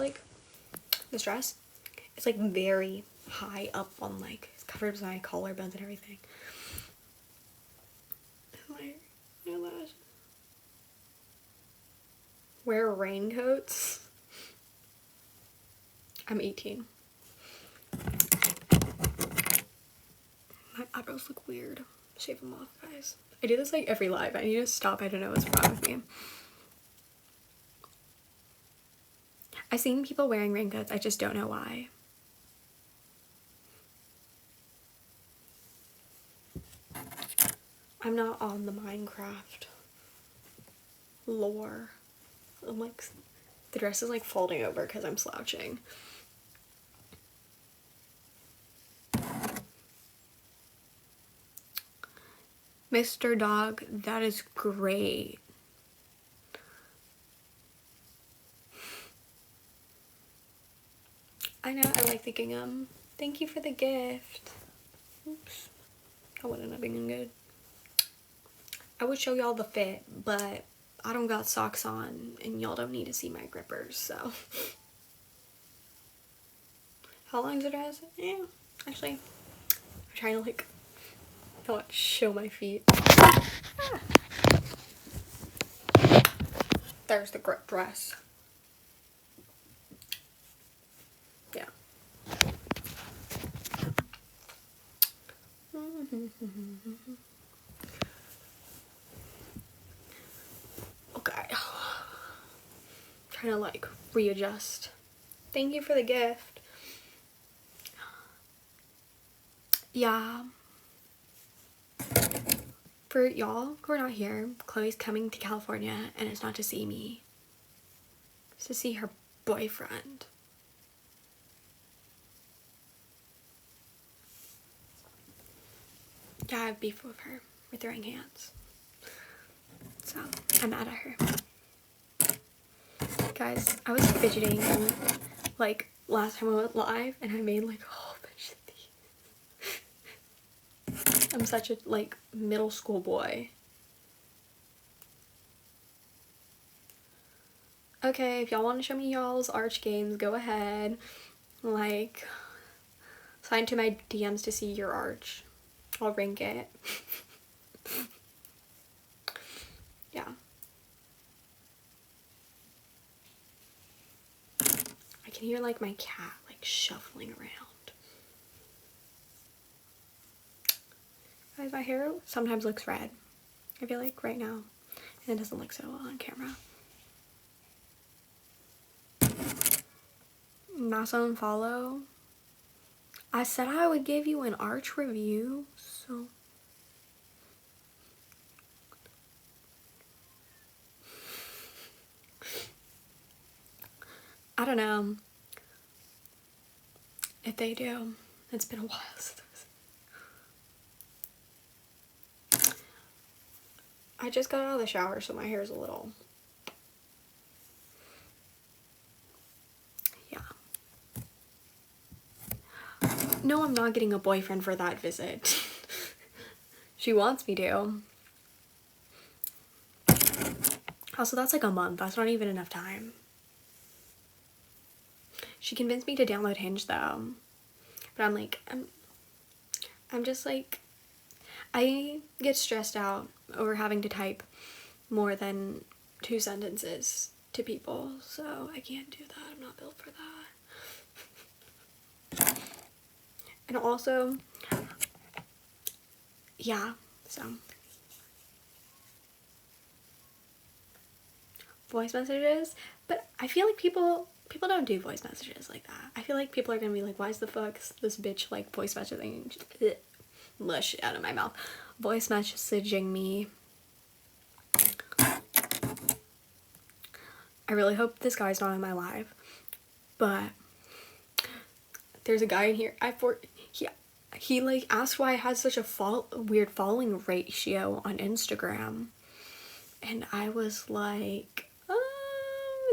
like this dress. It's like very high up on like, it's covered by my collarbones and everything. Like, look at that. Wear raincoats. I'm 18. My eyebrows look weird. Shave them off, guys. I do this like every live. I need to stop. I don't know what's wrong with me. I've seen people wearing raincoats. I just don't know why. I'm not on the Minecraft lore. I'm like, the dress is like folding over because I'm slouching. Mr. Dog, that is great. I know, I like the gingham. Thank you for the gift. Oops. I wouldn't have been good. I would show y'all the fit, but I don't got socks on and y'all don't need to see my grippers, so. How long is the dress? Yeah, actually, I'm trying to like not show my feet. Ah. There's the dress. Yeah. Okay. Trying to like readjust. Thank you for the gift. Yeah. For y'all who are not here, Chloe's coming to California and it's not to see me. It's to see her boyfriend. Yeah, I have beef with her. We're throwing hands. So, I'm mad at her. Guys, I was fidgeting like last time I went live and I made like a whole bunch of these. I'm such a like middle school boy. Okay, if y'all want to show me y'all's Arch games, go ahead. Like, slide into my DMs to see your Arch. I'll rank it. Yeah. I can hear like my cat like shuffling around. Guys, my hair sometimes looks red. I feel like right now. And it doesn't look so well on camera. Not unfollow. I said I would give you an Arch review, so. I don't know if they do. It's been a while since I just got out of the shower, so my hair's a little. Yeah. No, I'm not getting a boyfriend for that visit. She wants me to. Also, that's like a month. That's not even enough time. She convinced me to download Hinge though. But I'm like, I'm just like, I get stressed out over having to type more than 2 sentences to people. So I can't do that. I'm not built for that. And also, yeah, so. Voice messages, but I feel like people don't do voice messages like that. I feel like people are gonna be like, why is the fuck this bitch like voice messaging mush out of my mouth, voice messaging me. I really hope this guy's not in my live, but there's a guy in here. He like asked why I had such a weird following ratio on Instagram, and I was like,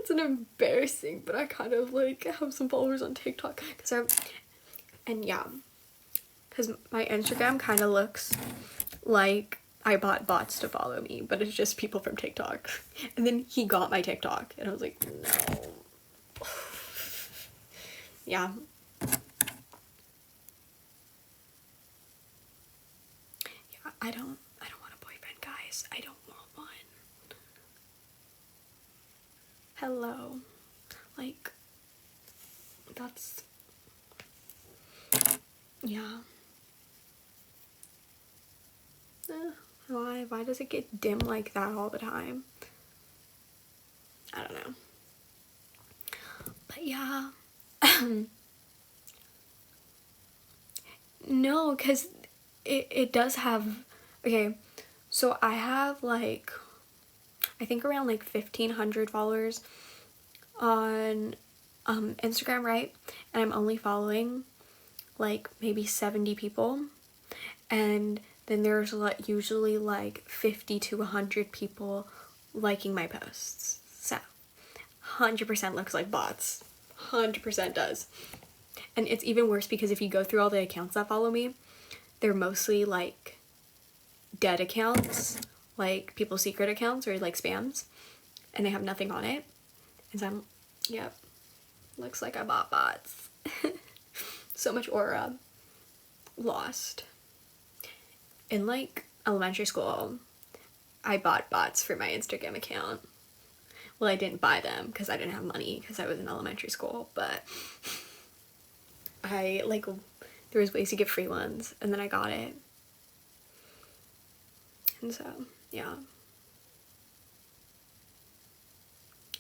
it's an embarrassing, but I kind of like have some followers on TikTok because my Instagram kind of looks like I bought bots to follow me, but it's just people from TikTok. And then he got my TikTok and I was like, no. yeah. Yeah, I don't want a boyfriend, guys. I don't want one. Hello. Like, that's, yeah. Why does it get dim like that all the time? I don't know. But yeah. No, because it does have, okay, so I have like, I think around like 1,500 followers on Instagram, right? And I'm only following like maybe 70 people. And then there's like usually like 50 to 100 people liking my posts. So 100% looks like bots. 100% does. And it's even worse because if you go through all the accounts that follow me, they're mostly like dead accounts, like people's secret accounts or like spams, and they have nothing on it. And so I'm, yep, looks like I bought bots. So much aura lost. In like elementary school, I bought bots for my Instagram account. Well, I didn't buy them because I didn't have money because I was in elementary school, but I like, there was ways to get free ones, and then I got it. And so, yeah.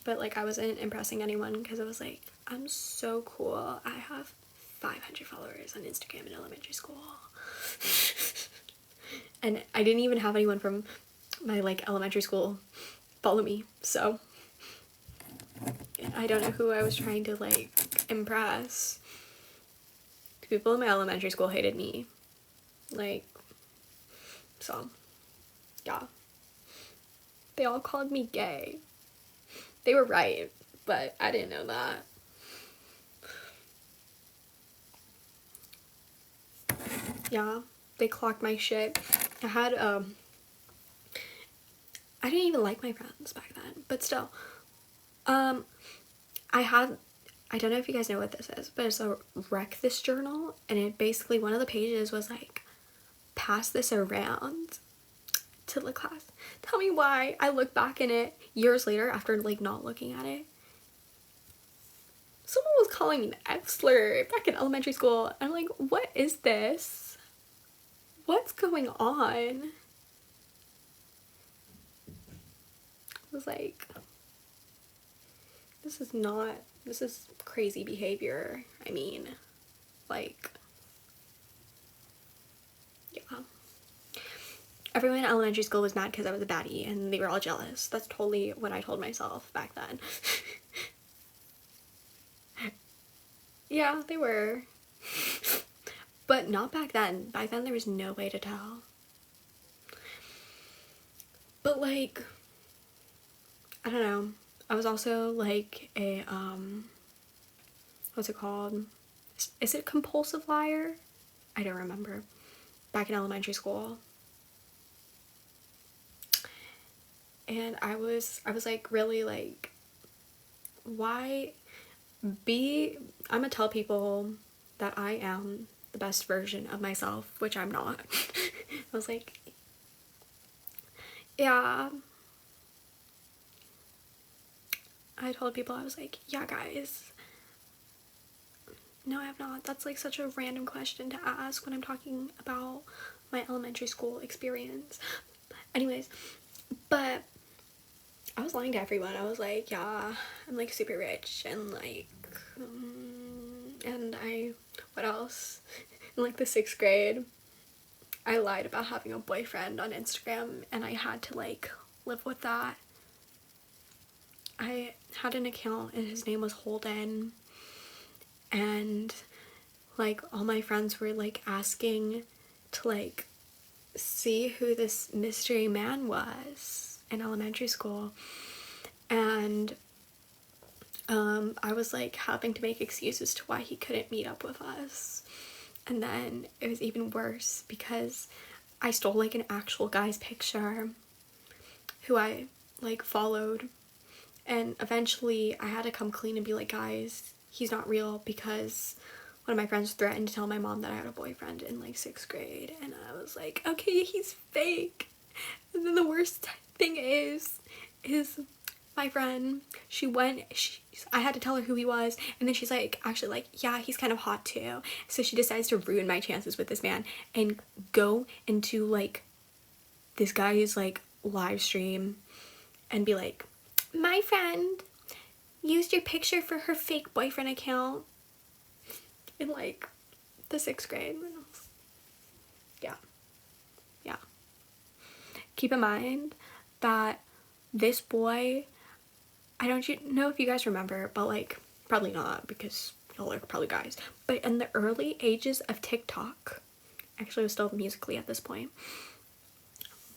But like, I wasn't impressing anyone because I was like, I'm so cool. I have 500 followers on Instagram in elementary school. And I didn't even have anyone from my like elementary school follow me, so I don't know who I was trying to like impress. The people in my elementary school hated me, like, so yeah, they all called me gay. They were right, but I didn't know that. Yeah, they clocked my shit. I had I didn't even like my friends back then, but still, I don't know if you guys know what this is, but it's a wreck this journal, and it basically, one of the pages was like, pass this around to the class. Tell me why. I look back in it years later after like not looking at it. Someone was calling me an F-slur back in elementary school. I'm like, what is this? What's going on? I was like, this is crazy behavior. I mean, like, yeah. Everyone in elementary school was mad because I was a baddie and they were all jealous. That's totally what I told myself back then. Yeah, they were. But not back then. Back then there was no way to tell. But like, I don't know. I was also like a, what's it called? Is it compulsive liar? I don't remember. Back in elementary school. And I was like really like, why I'm gonna tell people that I am the best version of myself, which I'm not. I was like, yeah. I told people, I was like, yeah guys, no I have not. That's like such a random question to ask when I'm talking about my elementary school experience. Anyways, but I was lying to everyone. I was like, yeah, I'm like super rich and like, and what else? In like the 6th grade, I lied about having a boyfriend on Instagram and I had to like live with that. I had an account and his name was Holden, and like all my friends were like asking to like see who this mystery man was in elementary school, and I was like having to make excuses to why he couldn't meet up with us. And then it was even worse because I stole like an actual guy's picture who I like followed, and eventually I had to come clean and be like, guys, he's not real because one of my friends threatened to tell my mom that I had a boyfriend in like 6th grade, and I was like, okay, he's fake. And then the worst thing is my friend, I had to tell her who he was, and then she's like, actually, like, yeah, he's kind of hot too. So she decides to ruin my chances with this man and go into like this guy's like live stream and be like, my friend used your picture for her fake boyfriend account in like the 6th grade. Yeah. Yeah. Keep in mind that this boy, I don't know if you guys remember, but like, probably not because y'all are probably guys, but in the early ages of TikTok, actually it was still Musical.ly at this point,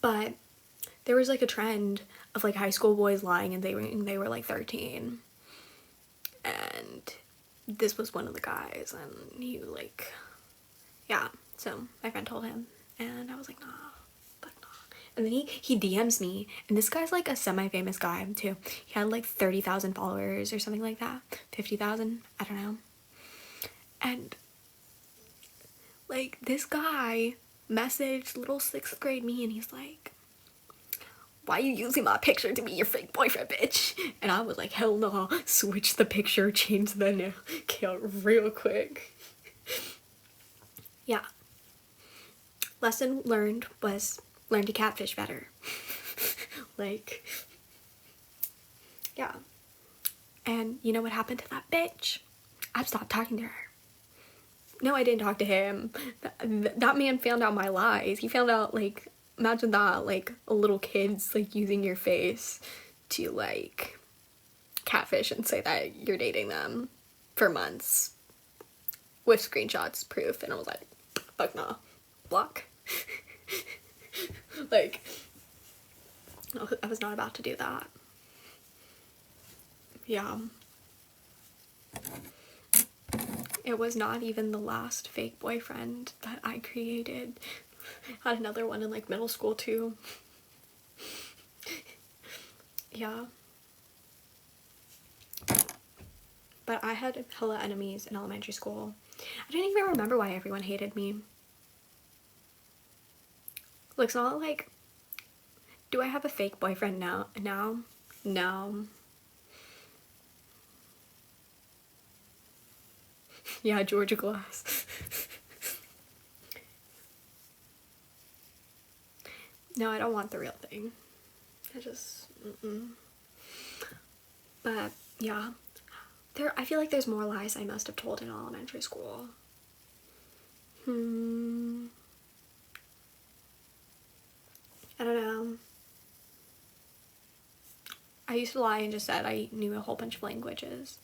but there was like a trend of like high school boys lying and they were like 13, and this was one of the guys, and he like, yeah, so my friend told him, and I was like, nah, fuck nah. And then he DMs me, and this guy's like a semi-famous guy too. He had like 30,000 followers or something like that, 50,000, I don't know. And like this guy messaged little 6th grade me, and he's like, why are you using my picture to be your fake boyfriend, bitch? And I was like, hell no, switch the picture, change the account real quick. Yeah. Lesson learned was learn to catfish better. Like, yeah. And you know what happened to that bitch? I've stopped talking to her. No, I didn't talk to him. That man found out my lies. He found out, like, imagine that, like, a little kid's, like, using your face to, like, catfish and say that you're dating them for months with screenshots, proof, and I was like, fuck nah, block. Like, no, I was not about to do that. Yeah. It was not even the last fake boyfriend that I created. I had another one in like middle school too. Yeah. But I had hella enemies in elementary school. I didn't even remember why everyone hated me. Like, it's not like, do I have a fake boyfriend now? No. Yeah, Georgia Glass. No, I don't want the real thing. I just, But, yeah. I feel like there's more lies I must have told in elementary school. I don't know. I used to lie and just said I knew a whole bunch of languages.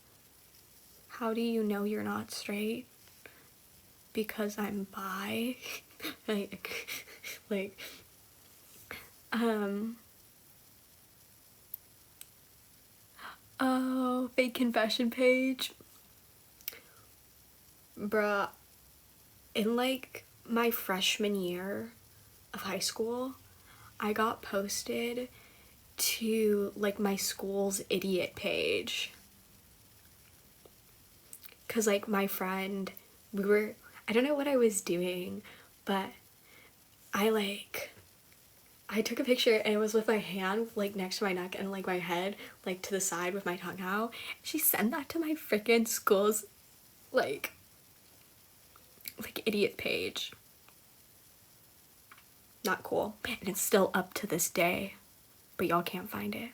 How do you know you're not straight? Because I'm bi. like, oh, fake confession page. Bruh, in like my freshman year of high school, I got posted to like my school's idiot page. Cause like my friend, I don't know what I was doing, but I took a picture and it was with my hand like next to my neck and like my head like to the side with my tongue out. She sent that to my freaking school's like idiot page. Not cool. And it's still up to this day, but y'all can't find it.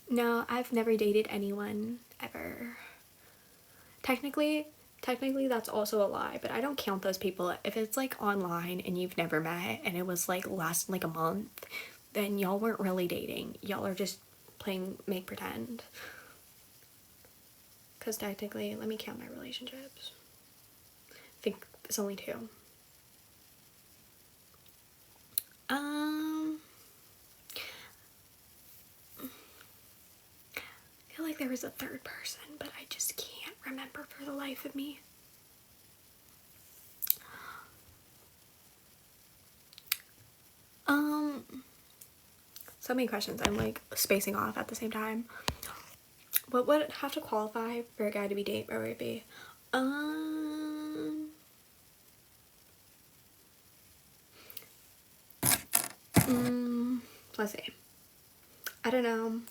No, I've never dated anyone ever. Technically that's also a lie, but I don't count those people. If it's like online and you've never met and it was like last like a month, then y'all weren't really dating. Y'all are just playing make pretend. Because technically, let me count my relationships. I think it's only 2. I feel like there was a 3rd person, but I just can't remember for the life of me. So many questions. I'm like spacing off at the same time. what would have to qualify for a guy to be date-worthy? Let's see. I don't know.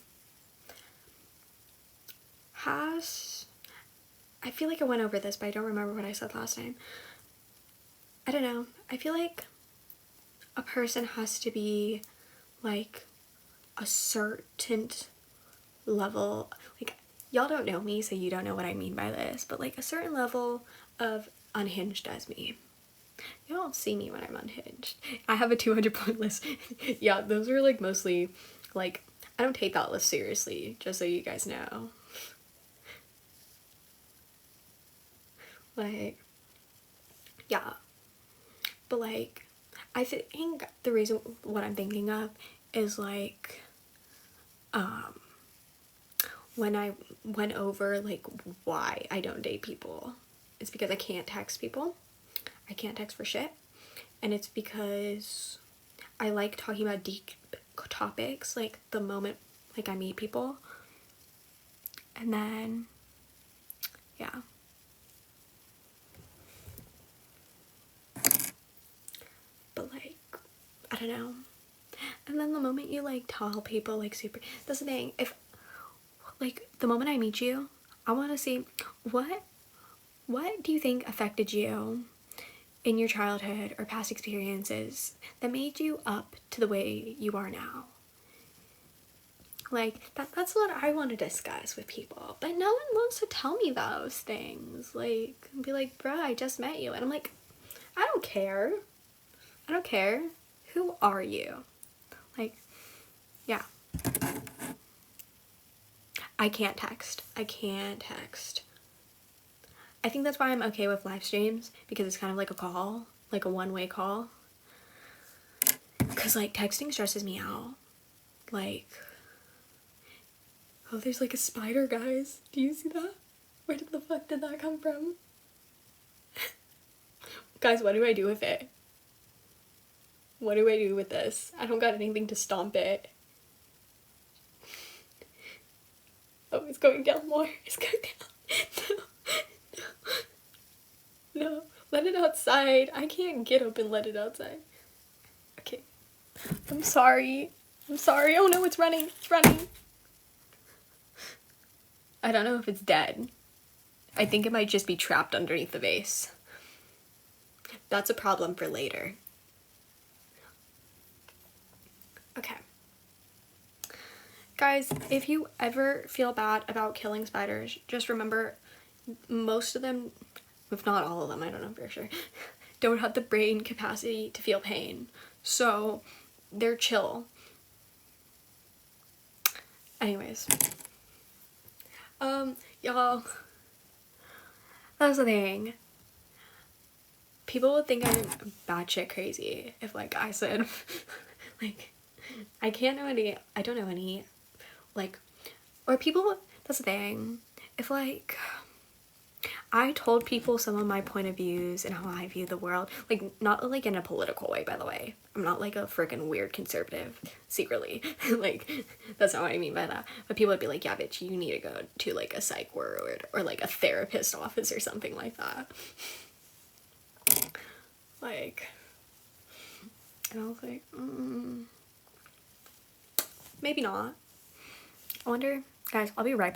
I feel like I went over this, but I don't remember what I said last time. I don't know. I feel like a person has to be like a certain level. Like, y'all don't know me, so you don't know what I mean by this, but like a certain level of unhinged as me. You don't see me when I'm unhinged. I have a 200-point list. Yeah, those are like mostly like, I don't take that list seriously, just so you guys know. Like, yeah. But like, I think the reason what I'm thinking of is like, when I went over like why I don't date people, it's because I can't text people. I can't text for shit. And it's because I like talking about deep topics like the moment like I meet people. And then, yeah. But like, I don't know. And then the moment you like tell people like super, that's the thing, if like the moment I meet you, I want to see what do you think affected you in your childhood or past experiences that made you up to the way you are now. Like, that's what I want to discuss with people, but no one wants to tell me those things. Like, be like, bruh, I just met you, and I'm like, I don't care. I don't care. Who are you? Like, yeah. I can't text. I think that's why I'm okay with live streams, because it's kind of like a call, like a one-way call. Because like texting stresses me out. Like, oh, there's like a spider, guys. Do you see that? Where the fuck did that come from? Guys, what do I do with it? What do I do with this? I don't got anything to stomp it. Oh, it's going down more. It's going down. No. No. Let it outside. I can't get up and let it outside. Okay. I'm sorry. I'm sorry. Oh no, it's running. It's running. I don't know if it's dead. I think it might just be trapped underneath the vase. That's a problem for later. Okay. Guys, if you ever feel bad about killing spiders, just remember most of them, if not all of them, I don't know for sure, don't have the brain capacity to feel pain. So they're chill. Anyways. Y'all, that's the thing. People would think I'm batshit crazy if like I said like I don't know any like, or people, that's the thing, if like I told people some of my point of views and how I view the world, like not like in a political way, by the way, I'm not like a freaking weird conservative secretly. Like, that's not what I mean by that, but people would be like, yeah bitch, you need to go to like a psych ward or like a therapist office or something like that. Like, and I was like, maybe not. I wonder, guys, I'll be right back.